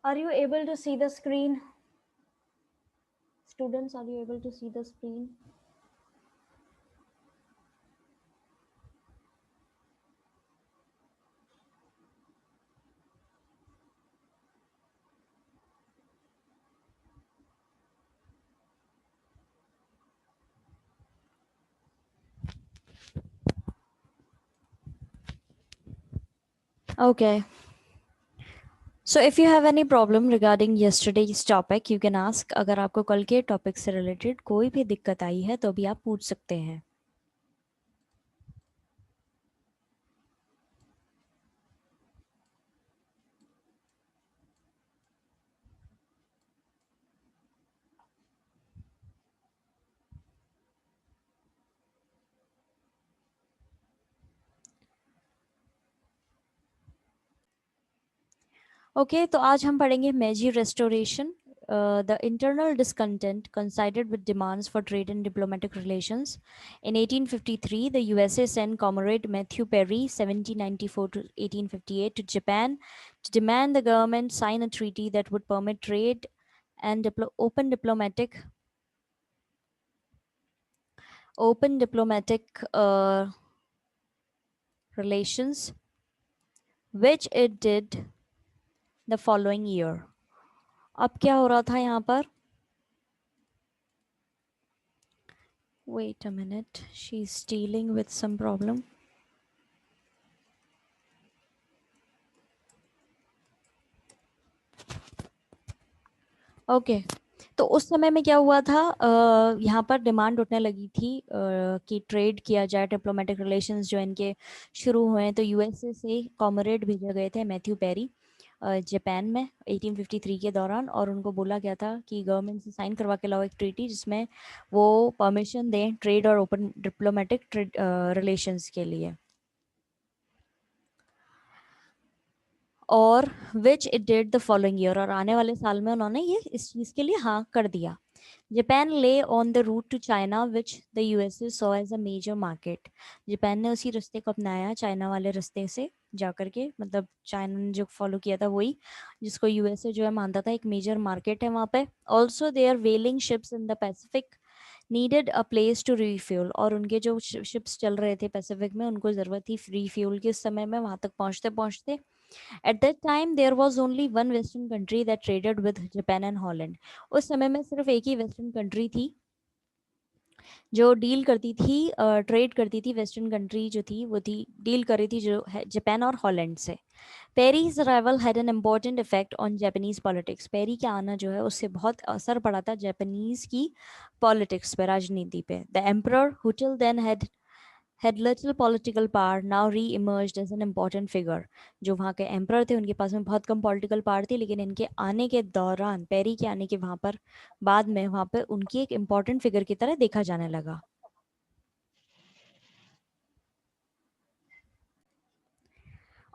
Are you able to see the screen? Students, are you able to see the screen? Okay. So if you have any problem regarding yesterday's topic, you can ask. अगर आपको कल के topic से related कोई भी दिक्कत आई है तो भी आप पूछ सकते हैं. ओके तो आज हम पढ़ेंगे मेजी restoration. The internal discontent coincided with demands for trade and diplomatic relations. In 1853, the USA sent Comrade Matthew Perry, 1794 to 1858, to Japan to demand the government sign a treaty that would permit trade and open diplomatic relations, which it did the following year. अब क्या हो रहा था यहाँ पर? Wait a minute, she's dealing with some problem. Okay तो उस समय में क्या हुआ था, यहाँ पर डिमांड उठने लगी थी कि ट्रेड किया जाए, डिप्लोमेटिक रिलेशंस जो इनके शुरू हुए हैं. तो यूएसए से कॉमरेड भेजे गए थे मैथ्यू पेरी जापान में 1853 के दौरान, और उनको बोला गया था कि गवर्नमेंट से साइन करवा के लाओ एक ट्रीटी जिसमें वो परमिशन दें ट्रेड और ओपन डिप्लोमेटिक रिलेशंस के लिए. और which it did the following year, और आने वाले साल में उन्होंने ये इस चीज़ के लिए हाँ कर दिया. Japan lay on the route to China which the USA saw as a major market. Japan ने उसी रास्ते को अपनाया, चाइना वाले रास्ते से जा करके, मतलब चाइना ने जो फॉलो किया था वही, जिसको यूएसए जो है मानता था एक मेजर मार्केट है वहाँ पे. Also they are whaling ships in the Pacific needed a place to refuel, और उनके जो शिप्स चल रहे थे पैसिफिक में उनको ज़रूरत थी रीफ्यूल की. उस समय में वहाँ तक पहुँचते पहुँचते at that time there was only one western country that traded with Japan and Holland. उस समय में सिर्फ एक ही वेस्टर्न कंट्री थी जो डील करती थी, ट्रेड करती थी. वेस्टर्न कंट्री जो थी वो थी डील कर रही थी जो है जापान और हॉलैंड से. Perry's arrival had an important effect on Japanese politics. Perry का आना जो है उससे बहुत असर पड़ा था जापानीज की पॉलिटिक्स पे, राजनीति पे. The emperor who till then had little political power now re-emerged as an important figure. जो वहाँ के एम्परर थे उनके पास में बहुत कम पॉलिटिकल पावर थी, लेकिन इनके आने के दौरान, पेरी के आने के वहाँ पर बाद में वहाँ पर उनकी एक इम्पॉर्टेंट फिगर की तरह देखा जाने लगा.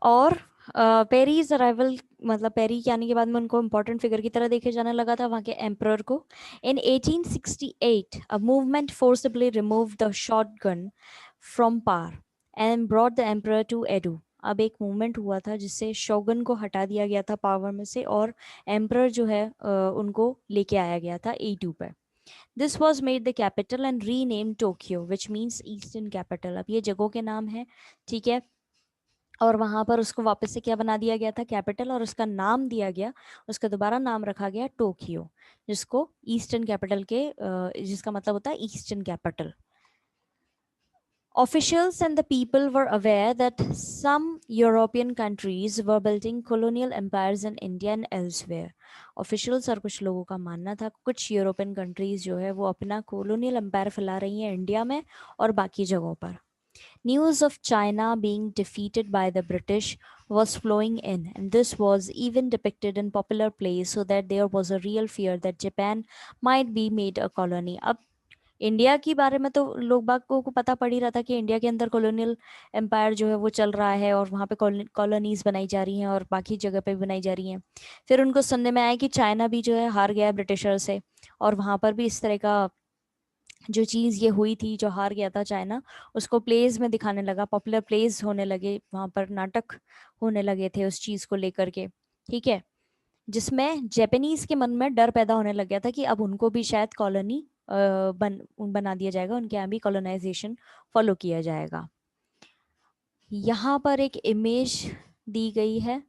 और पेरीज अराइवल, मतलब पेरी के आने के बाद में उनको इम्पोर्टेंट फिगर की तरह देखे जाने लगा था वहाँ के एम्परर को. In 1868 a movement forcibly remove the shogun from power and brought the emperor to Edo. अब एक मूवमेंट हुआ था जिससे शोगन को हटा दिया गया था पावर में से, और एम्परर जो है उनको लेके आया गया था एडू पे. This was made the capital and rename Tokyo which means eastern capital. अब ये जगहों के नाम है, ठीक है, और वहाँ पर उसको वापस से क्या बना दिया गया था, कैपिटल, और उसका नाम दिया गया, उसका दोबारा नाम रखा गया टोक्यो, जिसको ईस्टर्न कैपिटल के जिसका मतलब होता है eastern capital. Officials and the people were aware that some European countries were building colonial empires in India and elsewhere. Officials और कुछ लोगों का मानना था कुछ यूरोपियन कंट्रीज जो है वो अपना colonial empire फैला रही हैं इंडिया में और बाकी जगहों पर. News of China being defeated by the British was flowing in, and this was even depicted in popular plays so that there was a real fear that Japan might be made a colony. अब India के बारे में तो लोग बाग को पता पड़ ही रहा था कि इंडिया के अंदर कॉलोनियल एम्पायर जो है वो चल रहा है और वहाँ पे कॉलोनीज बनाई जा रही हैं और बाकी जगह पे भी बनाई जा रही हैं. फिर उनको सुनने में आया कि चाइना भी जो है हार गया है ब्रिटिशर से, और वहाँ पर भी इस तरह का जो चीज़ ये हुई थी, जो हार गया था चाइना, उसको प्लेज में दिखाने लगा, पॉपुलर प्लेज होने लगे, वहाँ पर नाटक होने लगे थे उस चीज़ को लेकर के, ठीक है. जिसमें जापानीज के मन में डर पैदा होने लग गया था कि अब उनको भी शायद कॉलोनी बना दिया जाएगा, उनके यहाँ भी कॉलोनाइजेशन फॉलो किया जाएगा। यहाँ पर एक इमेज दी गई है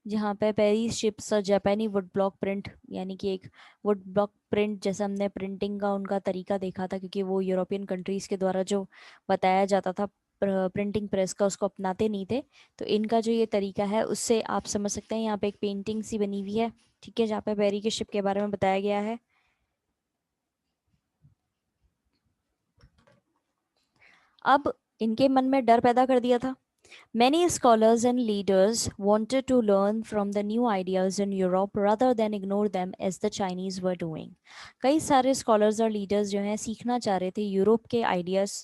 जहाँ पे पेरिस शिप्स और जापानी वुड ब्लॉक प्रिंट, यानी कि एक वुड ब्लॉक प्रिंट जैसे हमने प्रिंटिंग का उनका तरीका देखा था, क्योंकि वो यूरोपियन कंट्रीज़ के द्वारा जो बताया जाता था प्रिंटिंग प्रेस का, उसको अपनाते नहीं थे। तो इनका जो ये तरीका है उससे आप समझ सकते हैं। यहाँ पे एक पेंटिंग सी बनी हुई है, ठीक है, जहाँ पे पेरी के शिप के बारे में बताया गया है। अब इनके मन में डर पैदा कर दिया था। Many scholars and leaders wanted to learn from the new ideas in Europe rather than ignore them as the Chinese were doing. कई सारे scholars और leaders जो हैं सीखना चाह रहे थे यूरोप के आइडियाज़,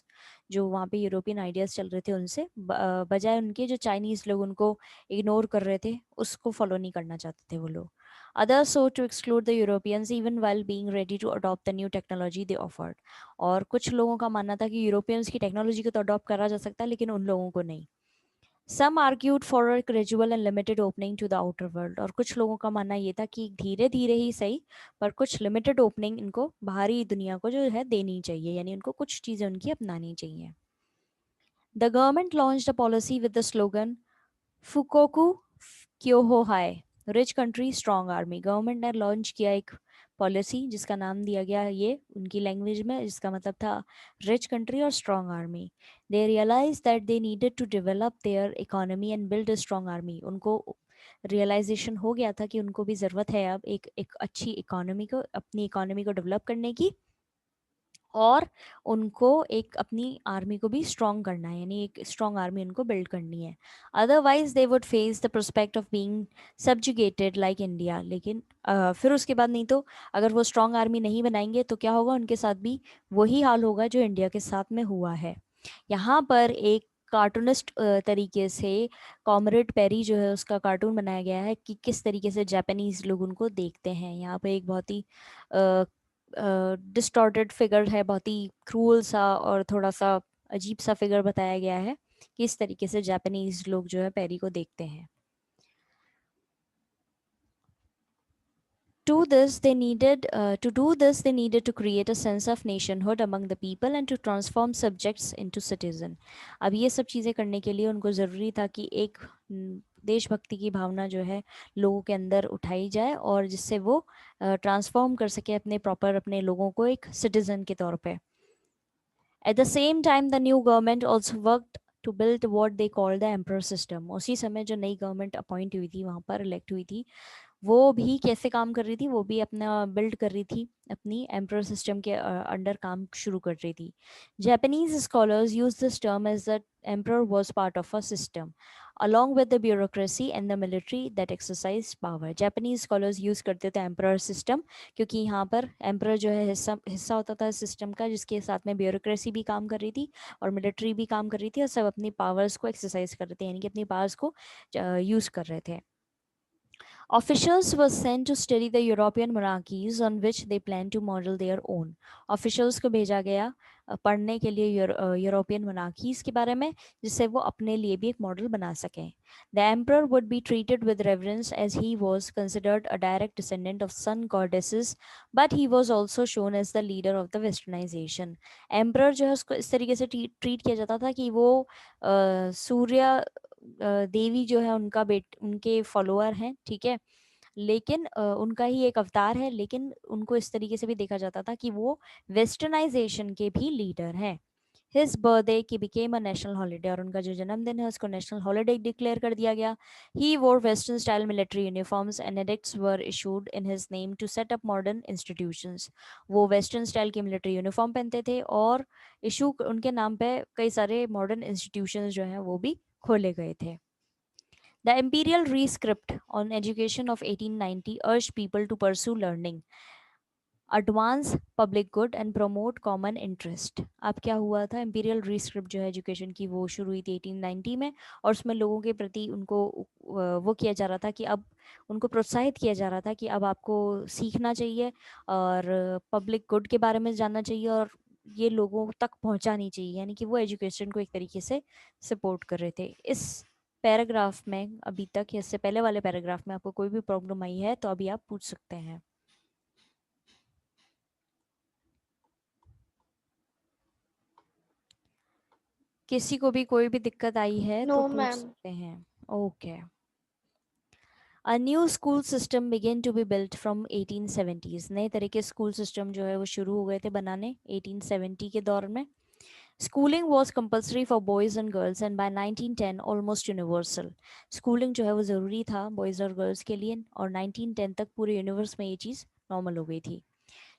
जो वहाँ पे यूरोपियन आइडियाज़ चल रहे थे उनसे, बजाय उनके जो चाइनीज़ लोग उनको इग्नोर कर रहे थे, उसको फॉलो नहीं करना चाहते थे वो लोग। Others sought to exclude the Europeans even while being ready to adopt the new technology they offered. और कुछ लोगों का मानना था कि यूरोपियंस की टेक्नोलॉजी को तो अडॉप्ट करा जा सकता है लेकिन उन लोगों को नहीं। Some argued for a gradual and limited opening to the outer world, और कुछ लोगों का मानना ये था कि धीरे धीरे ही सही पर कुछ लिमिटेड ओपनिंग इनको बाहरी दुनिया को जो है देनी चाहिए, यानी उनको कुछ चीज़ें उनकी अपनानी चाहिए। The government launched a policy with the slogan फुकोकू क्योहो हाय, rich country strong army. Government ने लॉन्च किया एक पॉलिसी जिसका नाम दिया गया ये उनकी लैंग्वेज में, जिसका मतलब था रिच कंट्री और strong army. They realize that they needed to develop their economy and build a strong army. उनको रियलाइजेशन हो गया था कि उनको भी ज़रूरत है अब एक अच्छी इकोनॉमी को, अपनी इकोनॉमी को डेवलप करने की, और उनको एक अपनी आर्मी को भी स्ट्रॉन्ग करना है, यानी एक स्ट्रॉन्ग आर्मी उनको बिल्ड करनी है। Otherwise they would face the prospect of being subjugated like India. लेकिन फिर उसके बाद नहीं तो अगर वो स्ट्रॉन्ग आर्मी नहीं बनाएंगे तो क्या होगा, उनके साथ भी वही हाल होगा जो इंडिया के साथ में हुआ है। यहाँ पर एक कार्टूनिस्ट तरीके से कॉमरेड पेरी जो है उसका कार्टून बनाया गया है कि किस तरीके से जापानीज लोग उनको देखते हैं। यहाँ पे एक बहुत ही डिस्टॉर्टेड फिगर है, बहुत ही क्रूअल सा और थोड़ा सा अजीब सा फिगर बताया गया है कि इस तरीके से जापानीज लोग जो है पेरी को देखते हैं। To do this they needed to create a sense of nationhood among the people and to transform subjects into citizen. अब ये सब चीज़ें करने के लिए उनको ज़रूरी था कि एक देशभक्ति की भावना जो है लोगों के अंदर उठाई जाए और जिससे वो ट्रांसफॉर्म कर सके अपने प्रॉपर अपने लोगों को एक सिटीजन के तौर पे। At the same time, the new government also worked to build what they called the emperor system. उसी समय जो नई गवर्नमेंट अपॉइंट हुई थी, वहाँ पर इलेक्ट हुई थी, वो भी कैसे काम कर रही थी, वो भी अपना बिल्ड कर रही थी, अपनी एम्प्रर सिस्टम के अंडर काम शुरू कर रही थी। Japanese scholars use this term as the emperor was part of a system along with the bureaucracy and the military that exercise power. Japanese scholars use करते थे एम्प्रर सिस्टम, क्योंकि यहाँ पर एम्प्रर जो है हिस्सा हिस्सा होता था सिस्टम का, जिसके साथ में ब्यूरोक्रेसी भी काम कर रही थी और मिलिट्री भी काम कर रही थी, और सब अपनी पावर्स को एक्सरसाइज कर रहे थे, यानी कि अपनी पावर्स को यूज कर रहे थे। Officials were sent to study the European monarchies on which they planned to model their own. Officials को भेजा गया पढ़ने के लिए यूरोपियन monarchies के बारे में, जिससे वो अपने लिए भी एक मॉडल बना सकें। The emperor would be treated with reverence as he was considered a direct descendant of sun goddesses, but he was also shown as the leader of the westernization. Emperor जो है उसको इस तरीके से ट्रीट किया जाता था कि वो सूर्य देवी जो है उनका उनके फॉलोअर हैं, ठीक है, लेकिन उनका ही एक अवतार है, लेकिन उनको इस तरीके से भी देखा जाता था कि वो वेस्टर्नाइजेशन के भी लीडर हैं। हिज बर्थडे की बिकेम अ नेशनल हॉलीडे, और उनका जो जन्मदिन है उसको नेशनल हॉलीडे डिक्लेयर कर दिया गया। He wore western style military uniforms and edicts were issued in his name to set up modern institutions. वो वेस्टर्न स्टाइल की मिलिट्री यूनिफॉर्म पहनते थे और इशू उनके नाम पे कई सारे मॉडर्न इंस्टीट्यूशंस जो हैं वो भी खोले गए थे। The Imperial Rescript on Education of 1890 urged people to pursue learning, advance public good and promote common interest. अब क्या हुआ था, इंपीरियल रीस्क्रिप्ट जो है एजुकेशन की वो शुरू हुई थी 1890 में, और उसमें लोगों के प्रति उनको वो किया जा रहा था कि अब उनको प्रोत्साहित किया जा रहा था कि अब आपको सीखना चाहिए और पब्लिक गुड के बारे में जानना चाहिए और ये लोगों तक पहुंचानी चाहिए, यानी कि वो एजुकेशन को एक तरीके से सपोर्ट कर रहे थे। इस पैराग्राफ में अभी तक या इससे पहले वाले पैराग्राफ में आपको कोई भी प्रॉब्लम आई है तो अभी आप पूछ सकते हैं। किसी को भी कोई भी दिक्कत आई है तो नो पूछ मैम। सकते हैं। Okay. A new school system began to be built from 1870s। नए तरह के स्कूल सिस्टम जो है वो शुरू हो गए थे बनाने 1870 के दौर में। Schooling was compulsory for boys and girls and by 1910 almost universal. Schooling जो है वो ज़रूरी था बॉयज़ और गर्ल्स के लिए और 1910 तक पूरे यूनिवर्स में ये चीज़ नॉर्मल हो गई थी।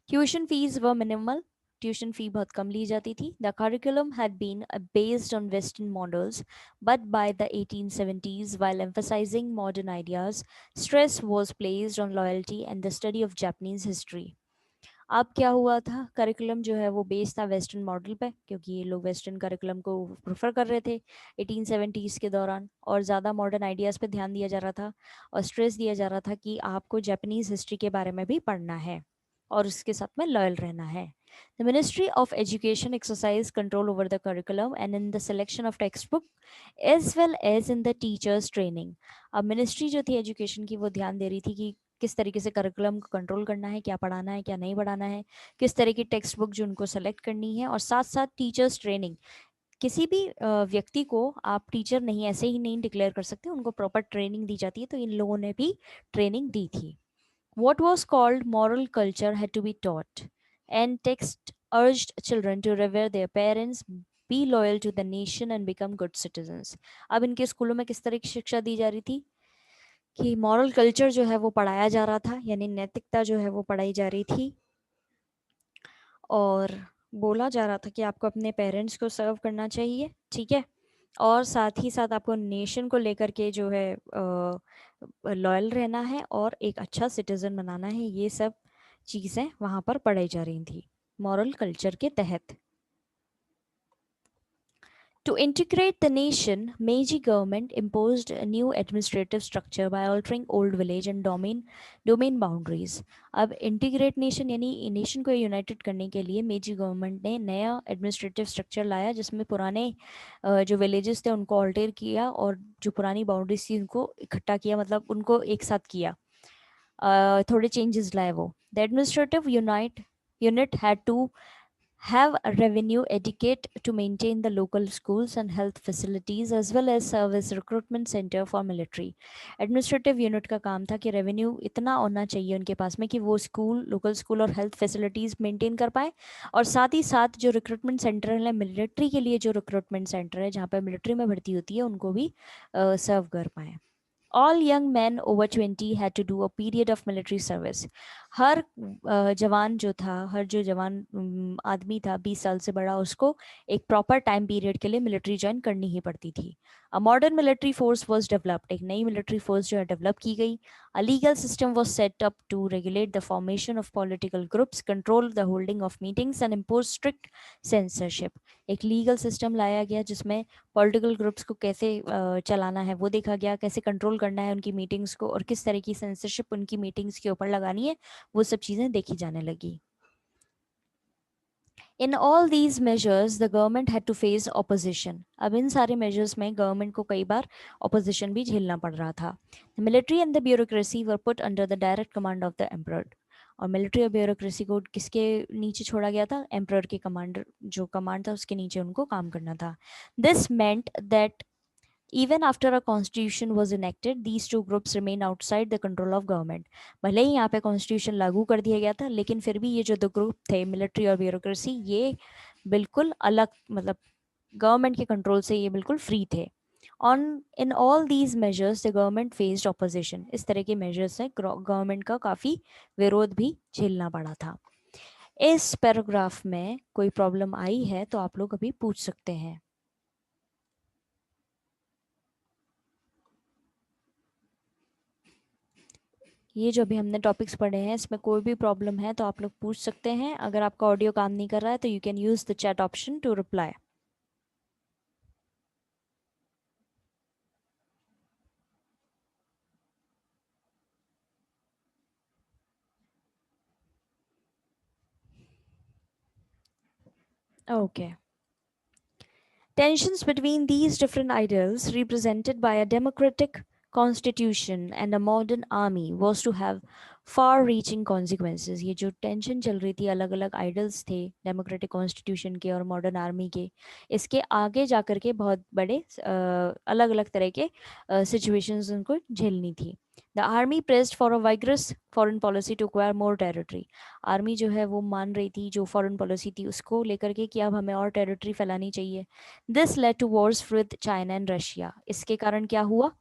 Tuition fees were minimal. Tuition fee बहुत कम ली जाती थी। The curriculum had been based on western models but by the 1870s while emphasizing modern ideas stress was placed on loyalty and the study of Japanese history। अब क्या हुआ था, curriculum जो है वो बेस्ड था वेस्टर्न मॉडल पे क्योंकि ये लोग वेस्टर्न करिकुलम को प्रेफर कर रहे थे 1870s के दौरान और ज़्यादा मॉडर्न आइडियाज़ पे ध्यान दिया जा रहा था और स्ट्रेस दिया जा रहा था कि आपको जापानीज़ हिस्ट्री के बारे में भी पढ़ना है और उसके साथ में लॉयल रहना है। The Ministry of Education exercised control over the curriculum and in the selection of textbook as well as in the teachers training। अब मिनिस्ट्री जो थी एजुकेशन की वो ध्यान दे रही थी कि किस तरीके से करिकुलम को कंट्रोल करना है, क्या पढ़ाना है क्या नहीं पढ़ाना है, किस तरह की टेक्स्ट बुक जो उनको सेलेक्ट करनी है और साथ साथ टीचर्स ट्रेनिंग। किसी भी व्यक्ति को आप टीचर नहीं ऐसे ही नहीं डिक्लेयर कर सकते, उनको प्रॉपर ट्रेनिंग दी जाती है, तो इन लोगों ने भी ट्रेनिंग दी थी। What was called moral culture had to be taught, and text urged children to revere their parents, be loyal to the nation and become good citizens। अब इनके स्कूलों में किस तरह की शिक्षा दी जा रही थी कि मॉरल कल्चर जो है वो पढ़ाया जा रहा था, यानी नैतिकता जो है वो पढ़ाई जा रही थी और बोला जा रहा था कि आपको अपने पेरेंट्स को सर्व करना चाहिए, ठीक है, और साथ ही साथ आपको नेशन को लेकर के जो है लॉयल रहना है और एक अच्छा सिटीजन बनाना है। ये सब चीज़ें वहाँ पर पढ़ाई जा रही थी मॉरल कल्चर के तहत। To integrate the nation, Meiji government imposed a new administrative structure by altering old village and domain boundaries। अब इंटीग्रेट नेशन यानी नेशन को यूनाइटेड करने के लिए मेजी गवर्नमेंट ने नया एडमिनिस्ट्रेटिव स्ट्रक्चर लाया जिसमें पुराने जो विलेजेस थे उनको ऑल्टर किया और जो पुरानी बाउंड्रीज थी उनको इकट्ठा किया, मतलब उनको एक साथ किया, थोड़े चेंजेस लाए वो। The administrative unit had to have a revenue educate to maintain the local schools and health facilities as well as serve as recruitment center for military। Administrative unit का काम था कि रेवेन्यू इतना होना चाहिए उनके पास में कि वो स्कूल, लोकल स्कूल और हेल्थ फैसिलिटीज़ मेंटेन कर पाए और साथ ही साथ जो रिक्रूटमेंट सेंटर है मिलिट्री के लिए, जो रिक्रूटमेंट सेंटर है जहाँ पर मिलिट्री में भर्ती होती है उनको भी सर्व कर पाए। All young men over 20 had to do a period of military service। हर जवान जो था, हर जो जवान आदमी था 20 साल से बड़ा, उसको एक प्रॉपर टाइम पीरियड के लिए मिलिट्री ज्वाइन करनी ही पड़ती थी। A modern military force was developed. एक नई मिलिट्री फोर्स जो है डेवलप की गई। A legal system was set up to regulate the formation of political groups, control the holding of meetings and impose strict censorship. एक legal system लाया गया जिसमें पॉलिटिकल ग्रुप्स को कैसे चलाना है वो देखा गया, कैसे कंट्रोल करना है उनकी मीटिंग्स को और किस तरह की सेंसरशिप उनकी मीटिंग्स के ऊपर लगानी है, वो सब चीज़ें देखी जाने लगी। In all these measures the government had to face opposition. अब इन सारे मेजर्स में गवर्नमेंट को कई बार ऑपोजिशन भी झेलना पड़ रहा था। The military and the bureaucracy were put under the direct command of the emperor. और मिलिट्री और ब्यूरोक्रेसी को किसके नीचे छोड़ा गया था? एम्परर के कमांडर जो कमांड था उसके नीचे उनको काम करना था। This meant that Even after a constitution was enacted, these two groups remain outside the control of government। भले ही यहाँ पे कॉन्स्टिट्यूशन लागू कर दिया गया था लेकिन फिर भी ये जो दो ग्रुप थे मिलिट्री और ब्यूरोक्रेसी, ये बिल्कुल अलग, मतलब गवर्नमेंट के कंट्रोल से ये बिल्कुल फ्री थे। On in all these measures the government faced opposition. इस तरह के मेजर्स से गवर्नमेंट का काफ़ी विरोध भी झेलना पड़ा था। इस पैराग्राफ में कोई प्रॉब्लम आई है तो आप लोग अभी पूछ सकते हैं। ये जो अभी हमने टॉपिक्स पढ़े हैं इसमें कोई भी प्रॉब्लम है तो आप लोग पूछ सकते हैं। अगर आपका ऑडियो काम नहीं कर रहा है तो you can use the chat option to reply. Okay. Tensions between these different ideals, represented by a democratic constitution and a modern army, was to have far reaching consequences. ये जो टेंशन चल रही थी, अलग अलग आइडल्स थे democratic constitution के और मॉडर्न आर्मी के, इसके आगे जाकर के बहुत बड़े अलग अलग तरह के सिचुएशंस उनको झेलनी थी. The army pressed for a vigorous foreign policy to acquire more territory. Army जो है वो मान रही थी, जो फॉरेन पॉलिसी थी उसको लेकर के, कि अब हमें और टेरिटरी फैलानी चाहिए. This led to wars with China and Russia. इसके कारण क्या हुआ,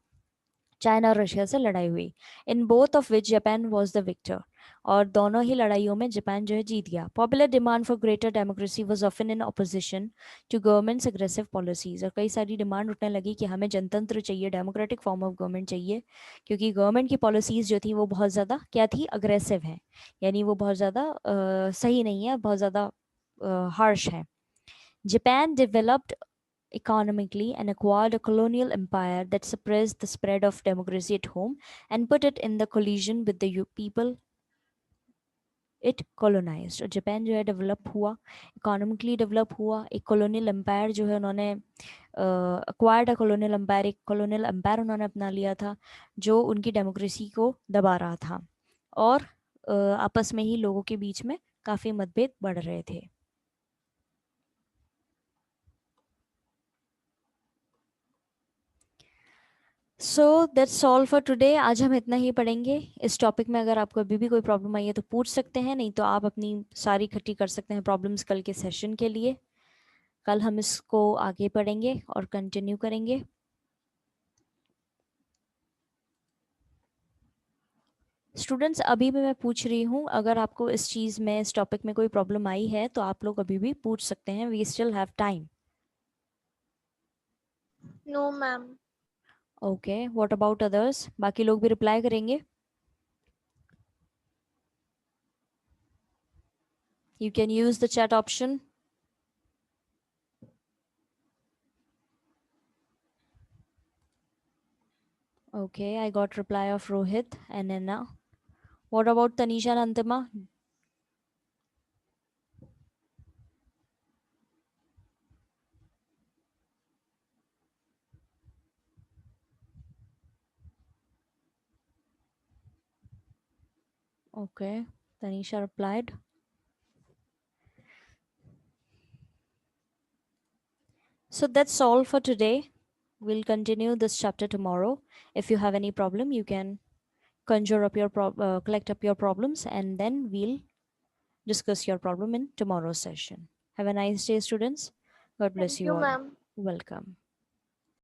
चाइना और रशिया से लड़ाई हुई. In both of which Japan was the victor. और दोनों ही लड़ाइयों में जापान जो है जीत गया. Popular demand for greater democracy was often in opposition to governments aggressive policies. और कई सारी डिमांड उठने लगी कि हमें जनतंत्र चाहिए, डेमोक्रेटिक फॉर्म ऑफ गवर्नमेंट चाहिए, क्योंकि गवर्नमेंट की पॉलिसीज जो थी वो बहुत ज़्यादा क्या थी, अग्रेसिव हैं, यानी वो बहुत ज़्यादा सही नहीं है, बहुत ज़्यादा हार्श है. Japan developed economically and acquired a colonial empire that suppressed the spread of democracy at home and put it in the collision with the people it colonized. और जापान जो है डेवलप हुआ, इकोनॉमिकली डेवलप हुआ, एक colonial empire जो है उन्होंने acquired colonial empire, एक कॉलोनियल एम्पायर उन्होंने अपना लिया था जो उनकी डेमोक्रेसी को दबा रहा था, और आपस में ही लोगों के बीच में काफ़ी मतभेद बढ़ रहे थे. So that's all for today. आज हम इतना ही पढ़ेंगे. इस टॉपिक में अगर आपको अभी भी कोई प्रॉब्लम आई है तो पूछ सकते हैं, नहीं तो आप अपनी सारी इकट्ठी कर सकते हैं प्रॉब्लम्स कल के सेशन के लिए. कल हम इसको आगे पढ़ेंगे और कंटिन्यू करेंगे. स्टूडेंट्स, अभी भी मैं पूछ रही हूँ, अगर आपको इस चीज़ में, इस टॉपिक में कोई प्रॉब्लम आई है तो आप लोग अभी भी पूछ सकते हैं. We still have time. No ma'am. Okay, what about others? बाकी लोग भी रिप्लाई करेंगे. You can use the chat option. Okay, I got reply of Rohit and Anna. What about Tanisha and Antima? Okay, Tanisha replied. So that's all for today. We'll continue this chapter tomorrow. If you have any problem, you can conjure up your collect up your problems, and then we'll discuss your problem in tomorrow's session. Have a nice day, students. God bless Thank you you, all. ma'am. Welcome.